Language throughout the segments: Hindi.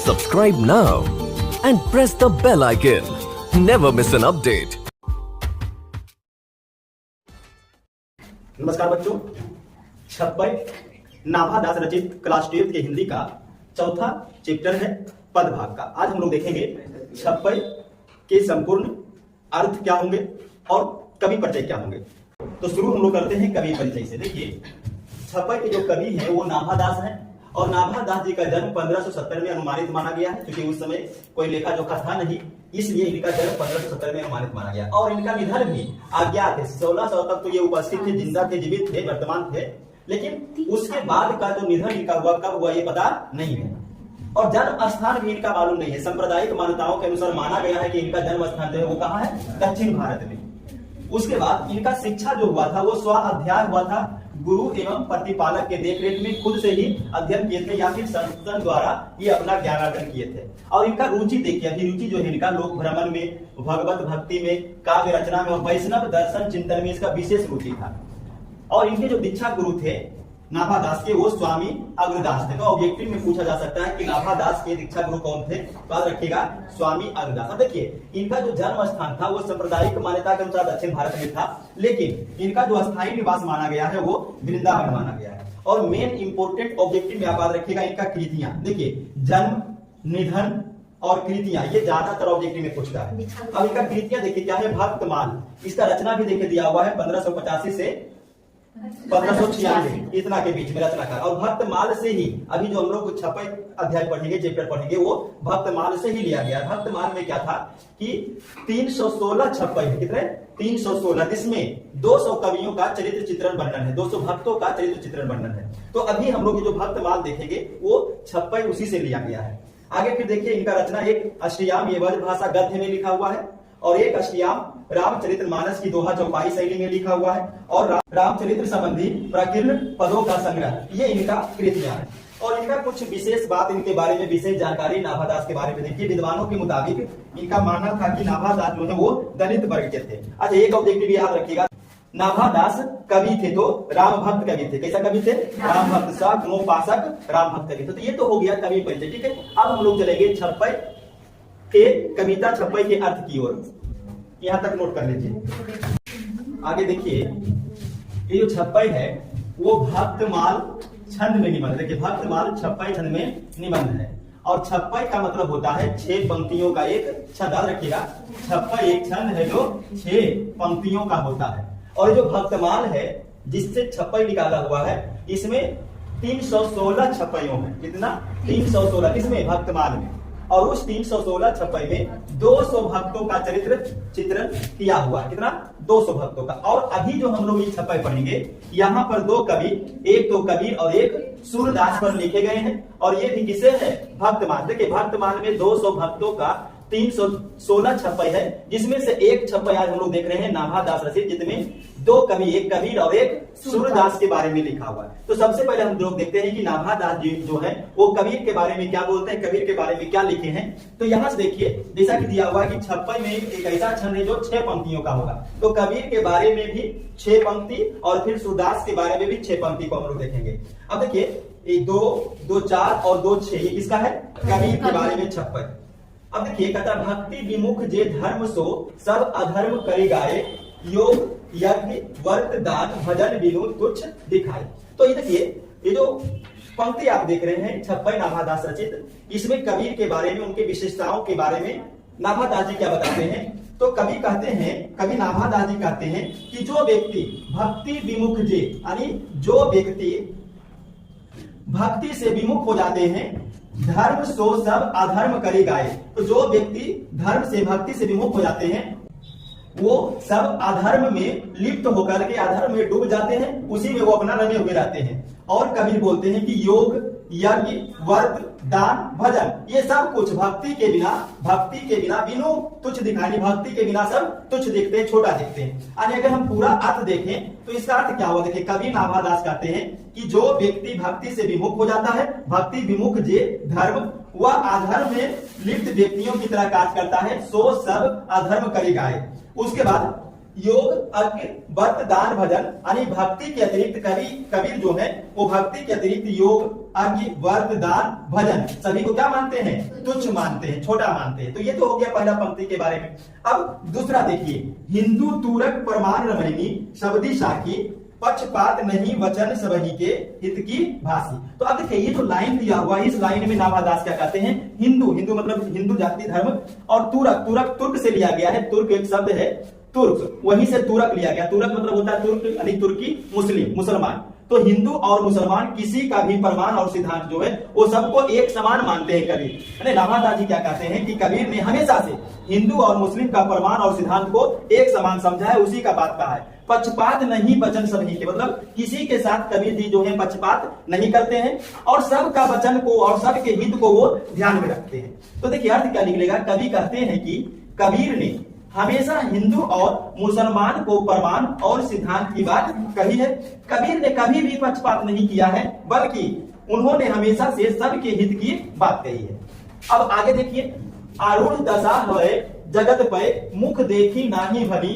Subscribe now and press the bell icon. Never miss an update. नमस्कार बच्चों, छप्पय नाभा दास रचित क्लास 12 के हिंदी का चौथा चैप्टर है पद भाग का। आज हम लोग देखेंगे छप्पय के संपूर्ण अर्थ क्या होंगे और कवि परिचय क्या होंगे। तो शुरू हम लोग करते हैं कवि परिचय से। देखिए, छप्पय के जो कवि हैं वो नाभा दास हैं और नाभा दास जी का जन्म 1570 में अनुमानित माना गया है, क्योंकि उस समय कोई लेखा जोखा था नहीं, इसलिए इनका जन्म 1570 में अनुमानित माना गया। और इनका निधन भी अज्ञात है। 1600 तक तो ये उपस्थित थे, जिंदा थे, जीवित थे, वर्तमान थे, लेकिन उसके बाद का जो निधन इनका हुआ कब हुआ ये पता नहीं है। और जन्म स्थान भी इनका मालूम नहीं है। सांप्रदायिक मान्यताओं के अनुसार माना गया है कि इनका जन्म स्थान जो है वो कहाँ है, दक्षिण भारत में। उसके बाद इनका शिक्षा जो हुआ था वो स्व अध्ययन हुआ था, गुरु एवं प्रतिपालक के देखरेख में खुद से ही अध्ययन किए थे या फिर संस्थान द्वारा ये अपना ज्ञानार्जन किए थे। और इनका रुचि देखिए, अभी रुचि जो है इनका लोक भ्रमण में, भगवत भक्ति में, काव्य रचना में और वैष्णव दर्शन चिंतन में इसका विशेष रुचि था। और इनके जो दीक्षा गुरु थे नाभा दास के, वो स्वामी अग्रदास थे। तो ऑब्जेक्टिव में पूछा जा सकता है कि नाभा दास के दीक्षा गुरु कौन थे, याद रखिएगा स्वामी अग्रदास। देखिए, इनका जो जन्म स्थान था वो सांप्रदायिक मान्यता के अनुसार दक्षिण भारत में था, लेकिन इनका जो स्थायी निवास माना गया है वो वृंदावन माना गया है। और मेन इंपोर्टेंट ऑब्जेक्टिव में आप याद रखिएगा इनका कृतियां। देखिए, जन्म, निधन और कृतियां, ये ज्यादातर ऑब्जेक्टिव में पूछता है। अब इनका कृतियां देखिए क्या है, भक्तमाल। इसका रचना भी देखिए दिया हुआ है 1585 से 1596 इतना के बीच में रचनाकार। और भक्तमाल से ही अभी जो हम लोग छप्पय अध्याय पढ़ेंगे, चैप्टर पढ़ेंगे, वो भक्तमाल से ही लिया गया। भक्तमाल में क्या था कि 316 छप्पय है। कितने? 316, जिसमें 200 कवियों का चरित्र चित्रण वर्णन है, 200 भक्तों का चरित्र चित्रण वर्णन है। तो अभी हम लोग जो भक्तमाल देखेंगे वो छप्पय उसी से लिया गया है। आगे फिर देखिए, इनका रचना एक अष्टयाम ये ब्रजभाषा गद्य में लिखा हुआ है और एक अष्टयाम रामचरितमानस की दोहा चौपाई शैली में लिखा हुआ है और रामचरित्र संबंधी प्रकीर्ण पदों का संग्रह, ये इनका कृतियां है। और इनका कुछ विशेष बात, इनके बारे में विशेष जानकारी नाभा दास के बारे में देखिए। विद्वानों के मुताबिक इनका मानना था कि नाभा दास जो है वो दलित वर्ग के थे। अच्छा, एक ऑब्जेक्टिव याद रखिएगा, नाभा दास कवि थे तो राम भक्त कवि थे। कैसा कवि थे? राम भक्त, गुणोपासक राम भक्त कवि थे। तो ये तो हो गया कवि परिचय, ठीक है। अब हम लोग चलेंगे छप्पय के कविता छप्पय के अर्थ की ओर, यहां तक नोट कर लीजिए। आगे देखिए, ये जो छप्पय है वो भक्तमाल छंद में निबंध। देखिए, भक्तमाल छप्पय छंद में निबंध है और छप्पय का मतलब होता है 6 पंक्तियों का एक छंद। याद रखिएगा, छप्पय एक छंद है जो 6 पंक्तियों का होता है। और जो भक्तमाल है जिससे छप्पय निकाला हुआ है, इसमें 316 छप्पयों में। कितना? 316 किसमें? भक्तमाल में। और उस 316 छप्पय में 200 भक्तों का चरित्र चित्रण किया हुआ है। कितना? 200 भक्तों का। और अभी जो हम लोग ये छप्पय पढ़ेंगे, यहाँ पर 2 कवि, एक तो कबीर और एक सूरदास पर लिखे गए हैं। और ये भी किसे है? भक्तमाल। देखिए, भक्तमाल में 200 भक्तों का 316 छप्पय है, जिसमें से एक छप्पय आज हम लोग देख रहे हैं नाभा दास रचित, जिसमें 2 कवि, एक कबीर और एक सूरदास के बारे में लिखा हुआ है। तो सबसे पहले हम लोग देखते हैं कि नाभा दास जी जो है वो कबीर के बारे में क्या बोलते हैं, कबीर के बारे में क्या लिखे हैं। तो यहाँ से देखिए, जैसा कि दिया हुआ है कि छप्पय में एक ऐसा छंद है जो 6 पंक्तियों का होगा। तो कबीर के बारे में भी 6 पंक्ति और फिर सूरदास के बारे में भी 6 पंक्ति को हम लोग देखेंगे। अब देखिए, 2, 4 और 2, 6 ये किसका है? कबीर के बारे में छप्पय। अब देखिए, कहता भक्ति विमुख जे धर्म सो सब अधर्म करी गाये, योग यज्ञ व्रत दान भजन बिनु तुच्छ दिखाई। तो ये देखिए, ये जो पंक्ति आप देख रहे हैं छप्पय नाभा दास रचित, इसमें कबीर के बारे में, उनके विशेषताओं के बारे में नाभा दास जी क्या बताते हैं। तो कवि कहते हैं, कवि नाभा दास जी कहते हैं कि जो व्यक्ति भक्ति विमुख जे, यानी जो व्यक्ति भक्ति से विमुख हो जाते हैं, धर्म सो सब अधर्म करी गाये। तो जो व्यक्ति धर्म से, भक्ति से विमुख हो जाते हैं, वो सब अधर्म में लिप्त होकर के अधर्म में डूब जाते हैं, उसी में वो अपना रमे हुए रहते हैं। और कबीर बोलते हैं कि योग यज्ञ व्रत दान भजन, ये सब कुछ भक्ति के बिना बिनु तुच्छ दिखाई, भक्ति के बिना सब तुच्छ दिखते हैं, छोटा दिखते हैं। अगर हम पूरा अर्थ देखें तो इसका अर्थ क्या हुआ। देखिए, कवि नाभा दास कहते हैं कि जो व्यक्ति भक्ति से विमुख हो जाता है, भक्ति विमुख जे धर्म, वह अधर्म में लिप्त व्यक्तियों की तरह कार्य करता है, सो सब अधर्म करी गाये। उसके बाद योग यज्ञ व्रत दान भजन, यानी भक्ति के अतिरिक्त कबीर जो है वो भक्ति के अतिरिक्त योग यज्ञ व्रत दान भजन सभी को क्या मानते हैं? तुच्छ मानते हैं, छोटा मानते हैं। तो ये तो हो गया पहला पंक्ति के बारे में। अब दूसरा देखिए, हिंदू तुरक परमान रमणीनी शब्दी साखी पक्षपात नहीं वचन सबही के हित की भाषी। तो अब देखिए ये जो लाइन दिया हुआ, इस लाइन में नाभादास क्या कहते हैं? हिंदू, हिंदू मतलब हिंदू जाति धर्म, और तुरक, तुरक तुर्क से लिया गया है। तुर्क एक शब्द है तुर्क, वहीं से तुरक लिया गया। तुरक मतलब होता है तुर्क यानी तुर्की, मुस्लिम मुसलमान। तो हिंदू और मुसलमान किसी का भी प्रमाण और सिद्धांत जो है वो सबको एक समान मानते हैं कबीर। नाभादास जी क्या कहते हैं कि कबीर ने हमेशा से हिंदू और मुस्लिम का प्रमाण और सिद्धांत को एक समान समझा है, उसी का बात कहा है। पक्षपात नहीं वचन सभी के, मतलब किसी के साथ कबीर जी जो है पक्षपात नहीं करते हैं और सबका वचन को और सबके हित को वो ध्यान में रखते हैं। तो देखिए अर्थ क्या निकलेगा? कवि कहते हैं कि कबीर ने हमेशा हिंदू और मुसलमान को प्रमाण और सिद्धांत की बात कही है। कबीर ने कभी भी पक्षपात नहीं किया है, बल्कि उन्होंने हमेशा से सबके हित की बात कही है। अब आगे देखिए, आरूढ़ दशा है जगत पे मुख देखी नाही भली,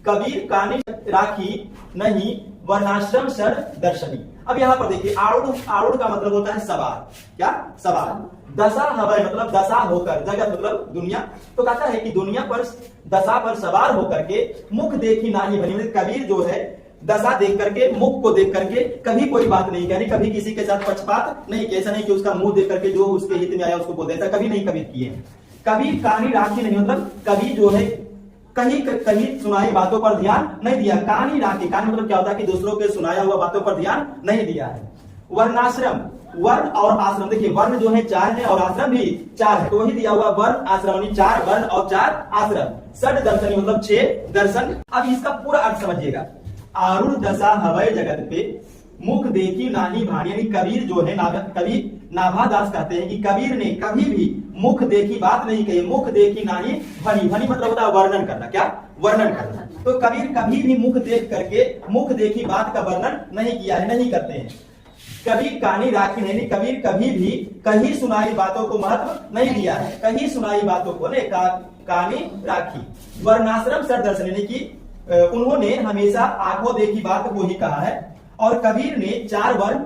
कबीर कानी राखी नहीं वर्णाश्रम सर दर्शनी। अब यहाँ पर देखिए आरूढ़, आरूढ़ का मतलब होता है सवार। क्या? सवार। दशा हवय मतलब दशा होकर, जगत मतलब दुनिया। तो कहता है कि दुनिया पर दशा पर सवार होकर के मुख देखी नाही भली, कबीर जो है दशा देख करके, मुख को देख करके कभी कोई बात नहीं करी, कभी किसी के साथ पक्षपात नहीं किया। ऐसा नहीं कि उसका मुंह देख करके जो उसके हित में आया उसको बोल देता, कभी नहीं कबीर किए। कबीर कानी राखी नहीं मतलब कभी जो है कहीं कहीं सुनाई बातों पर ध्यान नहीं दिया। कानी राखी, कानी मतलब क्या होता है कि दूसरों के सुनाया हुआ बातों पर ध्यान नहीं दिया है। वर्णाश्रम, वर्ण और आश्रम, देखिए वर्ण जो है 4 है और आश्रम भी 4 है, तो वही दिया हुआ वर्ण आश्रम, 4 वर्ण और 4 आश्रम। षड दर्शनी मतलब 6 दर्शन। अब इसका पूरा अर्थ समझिएगा। आरूढ़ दशा हवय जगत पे मुख देखी नाही भाणी, यानी कबीर जो है कबीर नाभादास कहते हैं कि कबीर ने कभी भी मुख देखी बात नहीं कही। मुख देखी नाही भनी, भनी मतलब होता है वर्णन करना। क्या? वर्णन करना। तो कबीर कभी भी मुख देख करके मुख देखी बात का वर्णन नहीं किया है, नहीं करते हैं। कबीर कानी राखी नहीं, कबीर कभी भी कहीं सुनाई बातों को महत्व नहीं दिया है, कहीं सुनाई बातों को ने कानी राखी। वर्णाश्रम सर दर्शन, यानी कि उन्होंने हमेशा आंखों देखी बात को ही कहा है। और कबीर ने 4 वर्ण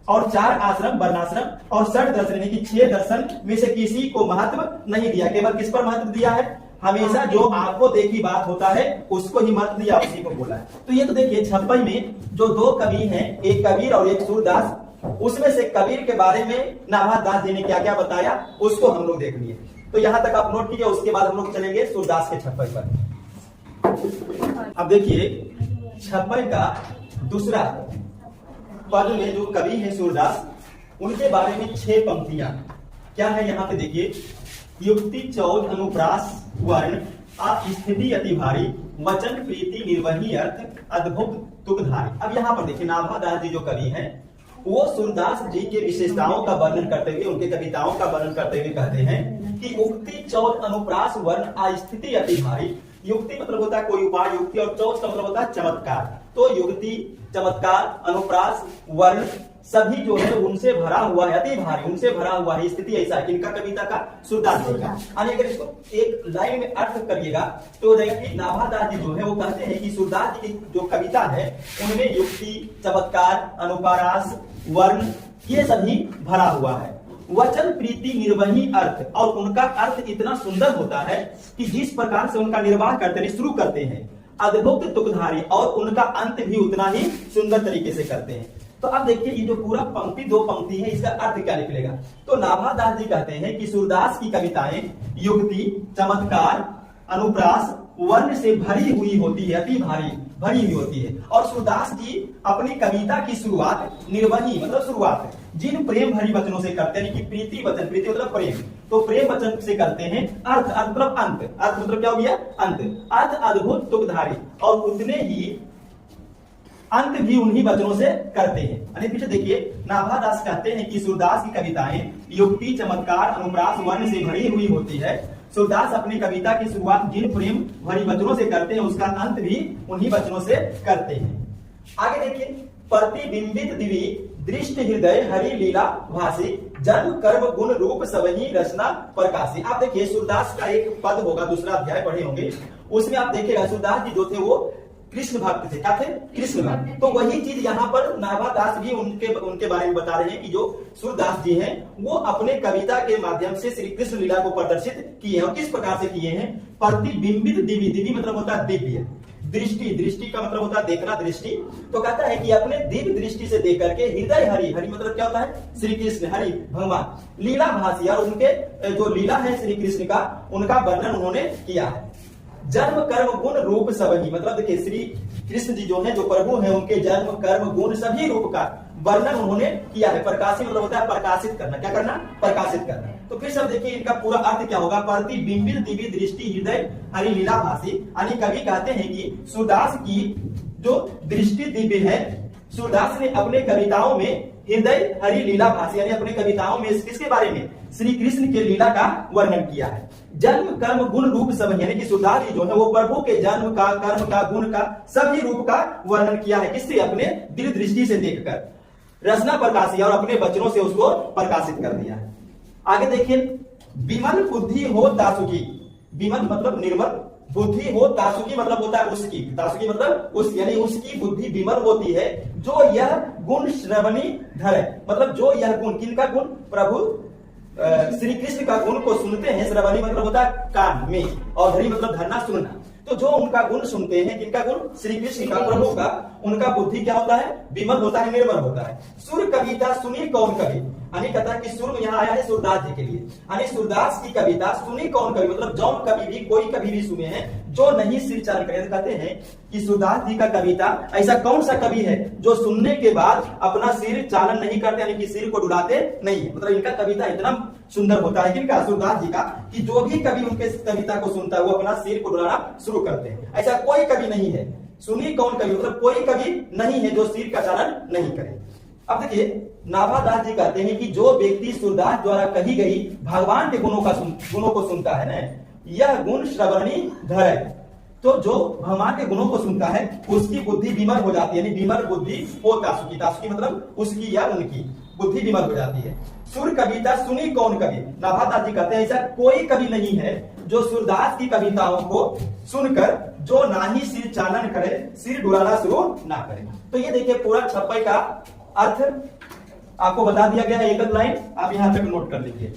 और 4 आश्रम, वर्णाश्रम और षड दर्शन यानी कि 6 दर्शन में से किसी को महत्व नहीं दिया। केवल किस पर महत्व दिया है? हमेशा जो आंखों देखी बात होता है उसको ही महत्व दिया, उसी को बोला है। तो ये तो देखिए 26 में जो 2 कवि हैं, एक कबीर और एक सूरदास, उसमें से कबीर के बारे में नाभादास जी ने क्या क्या बताया उसको हम लोग देख लिए। तो यहां तक आप नोट कीजिए, उसके बाद हम लोग चलेंगे सूरदास के 26 पर। अब देखिए 26 का दूसरा पद में जो कवि है सूरदास, उनके बारे में 6 पंक्तियां क्या है यहाँ पे देखिए। युक्ति 14 अनुप्रास वर्ण स्थिति अति भारी, वचन प्रीति निर्वही अर्थ अद्भुत तुकधारी। अब यहाँ पर देखिए नाभादास जी जो कवि हैं वो सूरदास जी के विशेषताओं का वर्णन करते हुए, उनके कविताओं का वर्णन करते हुए कहते हैं कि युक्ति 14 अनुप्रास वर्ण स्थिति अति भारी। युक्ति मतलब होता है कोई उपाय, युक्ति, और 14 का मतलब होता है चमत्कार। तो युक्ति, चमत्कार, अनुप्रास, वर्ण सभी जो है उनसे भरा हुआ है, अति भारी, उनसे भरा हुआ है। स्थिति ऐसा है इनका कविता का, सूरदास जी का। अगर इसको एक लाइन में अर्थ करिएगा तो हो जाएगा कि नाभादास जी जो है वो कहते हैं कि सूरदास जी की जो कविता है उनमें युक्ति, चमत्कार, अनुप्रास, वर्ण ये सभी भरा हुआ है। वचन प्रीति निर्वही अर्थ, और उनका अर्थ इतना सुंदर होता है कि जिस प्रकार से उनका निर्वाह करते हैं, शुरू करते हैं, अद्भुत तुकधारी, और उनका अंत भी उतना ही सुंदर तरीके से करते हैं। तो अब देखिए ये जो पूरा पंक्ति 2 पंक्ति है, इसका अर्थ क्या निकलेगा। तो नाभादास जी कहते हैं कि सूरदास की कविताएं युक्ति, चमत्कार, अनुप्रास, वर्ण से भरी हुई होती है, अति भारी भरी हुई होती है। और सूरदास जी अपनी कविता की शुरुआत निर्वही मतलब शुरुआत जिन प्रेम भरी वचनों से करते हैं, कि प्रीति वचन, प्रीति मतलब प्रेम, तो प्रेम वचन से करते हैं। अर्थ, अर्थ मतलब अंत, अर्थ मतलब क्या हो गया? अंत। अर्थ अद्भुत तुकधारी, और उतने ही अंत भी उन्हीं वचनों से करते हैं। पीछे देखिए नाभादास कहते हैं कि सूरदास की कविताएं युक्ति, चमत्कार, अनुप्रास, वर्ण से भरी हुई होती है। सूरदास अपनी कविता की शुरुआत जिन प्रेम भरी वचनों से करते हैं, उसका अंत भी उन्हीं वचनों से करते हैं। आगे देखिए, प्रतिबिंबित दिवी दृष्टि हृदय हरि लीला भासी, जन्म कर्म गुण रूप सबही रचना प्रकाशी। आप देखिए सूरदास का एक पद होगा, दूसरा अध्याय पढ़े होंगे, उसमें आप देखिएगा सूरदास जी जो थे वो कृष्ण भक्त थे। क्या थे? कृष्ण भक्त। तो वही चीज यहाँ पर नाभादास भी उनके बारे में बता रहे हैं कि जो सूरदास जी हैं वो अपने कविता के माध्यम से श्री कृष्ण लीला को प्रदर्शित किए हैं। और किस प्रकार से किए हैं? प्रतिबिंबित दिव्य, दिव्य मतलब होता है दिव्य, दृष्टि, दृष्टि का मतलब होता है देखना, दृष्टि। तो कहता है कि अपने दिव्य दृष्टि से देख करके हृदय हरि, हरि मतलब क्या होता है? श्री कृष्ण, हरि भगवान, लीला भासी, और उनके जो लीला है श्री कृष्ण का उनका वर्णन उन्होंने किया है। जन्म कर्म गुण रूप सबही, मतलब देखिए श्री कृष्ण जी जो है, जो प्रभु है, उनके जन्म कर्म गुण सभी रूप का वर्णन उन्होंने किया है। प्रकाशित मतलब होता है प्रकाशित करना। क्या करना? प्रकाशित करना। तो फिर सब देखिए इनका पूरा अर्थ क्या होगा? प्रतिबिंबित दिव्य दृष्टि हृदय हरि लीला भासी, यानी कवि कहते हैं कि सूरदास की जो दृष्टि दिव्य है, सूरदास ने अपने कविताओं में हृदय हरि लीला भासी, यानी अपने कविताओं में किसके बारे में? श्री कृष्ण के लीला का वर्णन किया है। जन्म कर्म गुण रूप सब, यानी कि सूरदास जी जो है वो प्रभु के जन्म का, कर्म का, गुण का, सभी रूप का वर्णन किया है। किससे? अपने दिव्य दृष्टि से देखकर। रचना प्रकाशी, और अपने वचनों से उसको प्रकाशित कर दिया है। आगे देखिए, विमल बुद्धि हो तासुकी, विमल मतलब निर्मल, बुद्धि हो तासुकी मतलब होता है उसकी, तासुकी मतलब उस, यानी उसकी बुद्धि विमल होती है जो यह गुण श्रवणी धरे, मतलब जो यह गुण, किनका गुण? प्रभु श्री कृष्ण का गुण को सुनते हैं। श्रवणी मतलब होता है कान में, और धरी मतलब धरना, सुनना। तो जो उनका गुण सुनते हैं, किनका गुण? श्री कृष्ण का, प्रभु का, उनका बुद्धि क्या होता है? विमल होता है, निर्मल होता है। सुर कविता सुनी कौन कवि, यानी कहता है कि सुर यहाँ आया है सूरदास जी के लिए, यानी सूरदास की कविता सुनी कौन कवि, मतलब जौन कवि भी, कोई कवि भी सुने हैं जो नहीं सिर चालन करे। कहते हैं कि सूरदास जी का कविता, ऐसा कौन सा कवि है जो सुनने के बाद अपना सिर चालन नहीं करते, यानी कि सिर को डुलाते नहीं। मतलब इनका कविता इतना सुंदर होता है, किनका? सूरदास जी का, कि जो भी कवि उनके कविता को सुनता है वो अपना सिर को डुलाना शुरू करते हैं। ऐसा कोई कवि नहीं है। सुनी कौन कवि मतलब कोई कवि नहीं है जो सिर का चालन नहीं करे। अब देखिए नाभादास जी कहते हैं कि जो व्यक्ति सूरदास द्वारा कही गई भगवान के गुणों को सुनता है ना, यह गुण श्रवणी धरे, तो जो भगवान के गुणों को सुनता है उसकी बुद्धि विमल हो जाती है, यानी विमल बुद्धि हो तासुकी, तासुकी मतलब उसकी या उनकी बुद्धि विमल हो जाती है। सुर कविता सुनी कौन कवि, नाभादास जी कहते हैं ऐसा कोई कवि नहीं है जो सूरदास की कविताओं को सुनकर जो ना ही सिर चालन करे, सिर डुलाना शुरू ना करे। तो ये देखिए पूरा छप्पई का अर्थ आपको बता दिया गया है, एक लाइन आप यहाँ तक नोट कर लीजिए।